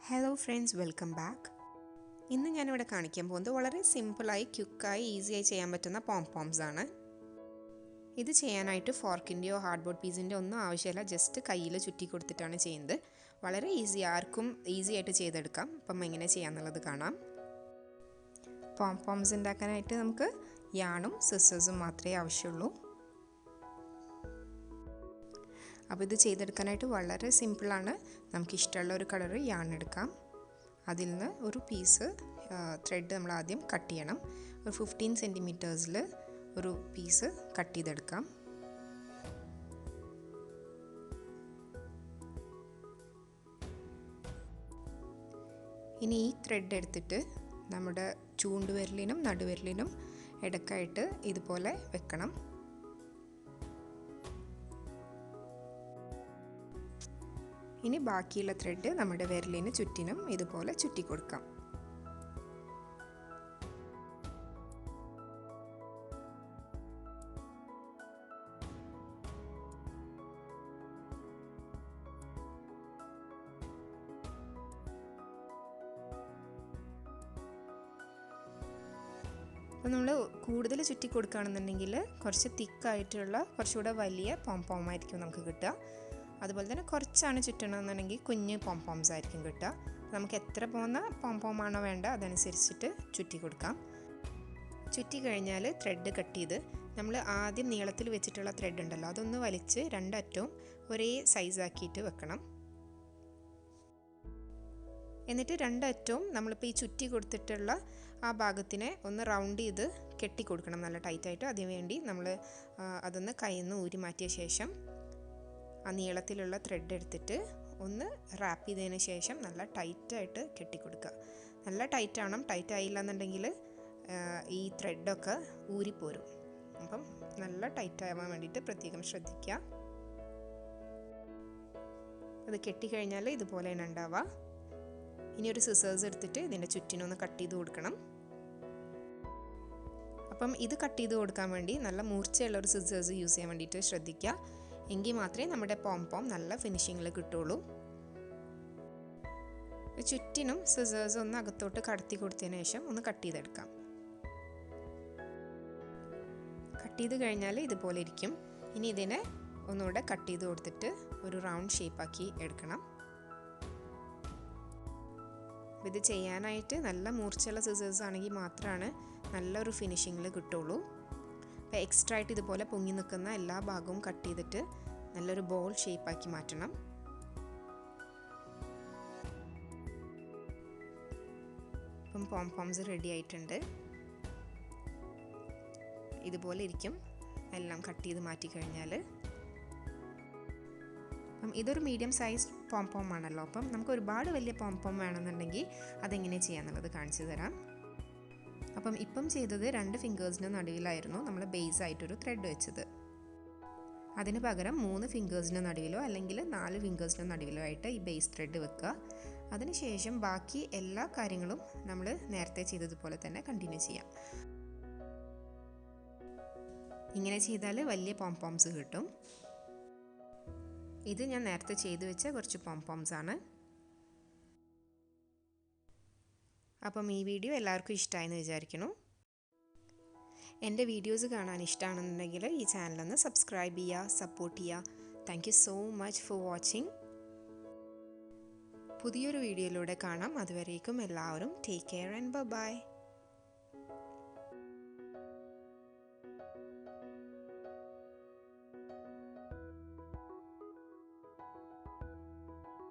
Hello friends, welcome back. ഇന്ന് ഞാനിവിടെ കാണിക്കാൻ പോകുന്നത് വളരെ സിമ്പിളായി, ക്വിക്കായി, ഈസിയായി ചെയ്യാൻ പറ്റുന്ന പോം പോംസ് ആണ്. ഇത് ചെയ്യാനായിട്ട് ഫോർക്കിൻ്റെയോ ഹാർഡ് ബോർഡ് പീസിൻ്റെയോ ഒന്നും ആവശ്യമില്ല. ജസ്റ്റ് കയ്യിൽ ചുറ്റി കൊടുത്തിട്ടാണ് ചെയ്യുന്നത്. വളരെ ഈസി, ആർക്കും ഈസി ആയിട്ട് ചെയ്തെടുക്കാം. അപ്പം എങ്ങനെ ചെയ്യാമെന്നുള്ളത് കാണാം. പോം പോംസ് ഉണ്ടാക്കാനായിട്ട് നമുക്ക് യാണും സിസേഴ്സും മാത്രമേ ആവശ്യമുള്ളൂ. അപ്പോൾ ഇത് ചെയ്തെടുക്കാനായിട്ട് വളരെ സിമ്പിളാണ്. നമുക്കിഷ്ടമുള്ള ഒരു കളർ യാൺ എടുക്കാം. അതിൽ നിന്ന് ഒരു പീസ് ത്രെഡ് നമ്മൾ ആദ്യം കട്ട് ചെയ്യണം. ഒരു 15 സെൻറ്റിമീറ്റേഴ്സിൽ ഒരു പീസ് കട്ട് ചെയ്തെടുക്കാം. ഇനി ഈ ത്രെഡ് എടുത്തിട്ട് നമ്മുടെ ചൂണ്ടുവിരലിനും നടുവിരലിനും ഇടയ്ക്കായിട്ട് ഇതുപോലെ വെക്കണം. ഇനി ബാക്കിയുള്ള ത്രെഡ് നമ്മുടെ വിരലിന് ചുറ്റിനും ഇതുപോലെ ചുറ്റി കൊടുക്കാം. അപ്പോൾ നമ്മൾ കൂടുതൽ ചുറ്റി കൊടുക്കുകയാണെന്നുണ്ടെങ്കിൽ കുറച്ച് തിക്കായിട്ടുള്ള കുറച്ചുകൂടെ വലിയ പോം പോം ആയിരിക്കും നമുക്ക് കിട്ടുക. അതുപോലെ തന്നെ കുറച്ചാണ് ചുറ്റണമെന്നുണ്ടെങ്കിൽ കുഞ്ഞ് പോം പോംസ് ആയിരിക്കും കിട്ടുക. നമുക്ക് എത്ര പോകുന്ന പോം പോമാണോ വേണ്ട അതനുസരിച്ചിട്ട് ചുറ്റി കൊടുക്കാം. ചുറ്റി കഴിഞ്ഞാൽ ത്രെഡ് കട്ട് ചെയ്ത് നമ്മൾ ആദ്യം നീളത്തിൽ വെച്ചിട്ടുള്ള ത്രെഡ് ഉണ്ടല്ലോ, അതൊന്ന് വലിച്ച് രണ്ടറ്റവും ഒരേ സൈസാക്കിയിട്ട് വെക്കണം. എന്നിട്ട് രണ്ടറ്റവും നമ്മളിപ്പോൾ ഈ ചുറ്റി കൊടുത്തിട്ടുള്ള ആ ഭാഗത്തിനെ ഒന്ന് റൗണ്ട് ചെയ്ത് കെട്ടി കൊടുക്കണം നല്ല ടൈറ്റായിട്ട്. അതിനുവേണ്ടി നമ്മൾ അതൊന്ന് കയ്യിൽ നിന്ന് ഊരി മാറ്റിയ ശേഷം ആ നീളത്തിലുള്ള ത്രെഡ് എടുത്തിട്ട് ഒന്ന് റാപ്പ് ചെയ്തതിന് ശേഷം നല്ല ടൈറ്റായിട്ട് കെട്ടിക്കൊടുക്കുക. നല്ല ടൈറ്റ് ആവണം. ടൈറ്റ് ആയില്ല എന്നുണ്ടെങ്കിൽ ഈ ത്രെഡൊക്കെ ഊരിപ്പോരും. അപ്പം നല്ല ടൈറ്റ് ആവാൻ വേണ്ടിയിട്ട് പ്രത്യേകം ശ്രദ്ധിക്കുക. അത് കെട്ടിക്കഴിഞ്ഞാൽ ഇതുപോലെയാണ് ഉണ്ടാവുക. ഇനി ഒരു സിസേഴ്സ് എടുത്തിട്ട് ഇതിൻ്റെ ചുറ്റിനൊന്ന് കട്ട് ചെയ്ത് കൊടുക്കണം. അപ്പം ഇത് കട്ട് ചെയ്ത് കൊടുക്കാൻ വേണ്ടി നല്ല മൂർച്ചയുള്ള ഒരു സിസേഴ്സ് യൂസ് ചെയ്യാൻ വേണ്ടിയിട്ട് ശ്രദ്ധിക്കുക. എങ്കിൽ മാത്രമേ നമ്മുടെ പോം പോം നല്ല ഫിനിഷിങ്ങിൽ കിട്ടുള്ളൂ. ചുറ്റിനും സിസേഴ്സ് ഒന്ന് അകത്തോട്ട് കടത്തി കൊടുത്തതിന് ശേഷം ഒന്ന് കട്ട് ചെയ്തെടുക്കാം. കട്ട് ചെയ്ത് കഴിഞ്ഞാൽ ഇതുപോലെ ഇരിക്കും. ഇനി ഇതിനെ ഒന്നുകൂടെ കട്ട് ചെയ്ത് കൊടുത്തിട്ട് ഒരു റൗണ്ട് ഷേപ്പാക്കി എടുക്കണം. ഇത് ചെയ്യാനായിട്ട് നല്ല മൂർച്ചയുള്ള സിസേഴ്സ് ആണെങ്കിൽ മാത്രമാണ് നല്ലൊരു ഫിനിഷിങ്ങിൽ കിട്ടുള്ളൂ. അപ്പോൾ എക്സ്ട്രാ ആയിട്ട് ഇതുപോലെ പൊങ്ങി നിൽക്കുന്ന എല്ലാ ഭാഗവും കട്ട് ചെയ്തിട്ട് നല്ലൊരു ബോൾ ഷേപ്പാക്കി മാറ്റണം. ഇപ്പം പോം പോംസ് റെഡി ആയിട്ടുണ്ട്. ഇതുപോലെ ഇരിക്കും എല്ലാം കട്ട് ചെയ്ത് മാറ്റി കഴിഞ്ഞാൽ. അപ്പം ഇതൊരു മീഡിയം സൈസ് പോം പോം ആണല്ലോ. അപ്പം നമുക്ക് ഒരുപാട് വലിയ പോം പോം വേണമെന്നുണ്ടെങ്കിൽ അതെങ്ങനെ ചെയ്യാമെന്നുള്ളത് കാണിച്ചു തരാം. അപ്പം ഇപ്പം ചെയ്തത് 2 ഫിംഗേഴ്സിന് നടുവിലായിരുന്നു നമ്മൾ ബേസ് ആയിട്ടൊരു ത്രെഡ് വെച്ചത്. അതിന് പകരം 3 ഫിംഗേഴ്സിന് നടുവിലോ അല്ലെങ്കിൽ 4 ഫിംഗേഴ്സിന് നടുവിലോ ആയിട്ട് ഈ ബേസ് ത്രെഡ് വെക്കുക. അതിനുശേഷം ബാക്കി എല്ലാ കാര്യങ്ങളും നമ്മൾ നേരത്തെ ചെയ്തതുപോലെ തന്നെ കണ്ടിന്യൂ ചെയ്യാം. ഇങ്ങനെ ചെയ്താൽ വലിയ പോം പോംസ് കിട്ടും. ഇത് ഞാൻ നേരത്തെ ചെയ്തു വെച്ച കുറച്ച് പോം പോംസ് ആണ്. അപ്പം ഈ വീഡിയോ എല്ലാവർക്കും ഇഷ്ടമായെന്ന് വിചാരിക്കുന്നു. എൻ്റെ വീഡിയോസ് കാണാൻ ഇഷ്ടമാണെന്നുണ്ടെങ്കിൽ ഈ ചാനലൊന്ന് സബ്സ്ക്രൈബ് ചെയ്യുക, സപ്പോർട്ട് ചെയ്യുക. Thank you so much for watching. പുതിയൊരു വീഡിയോയിലൂടെ കാണാം. അതുവരേക്കും എല്ലാവരും ടേക്ക് കെയർ ആൻഡ് ബൈ.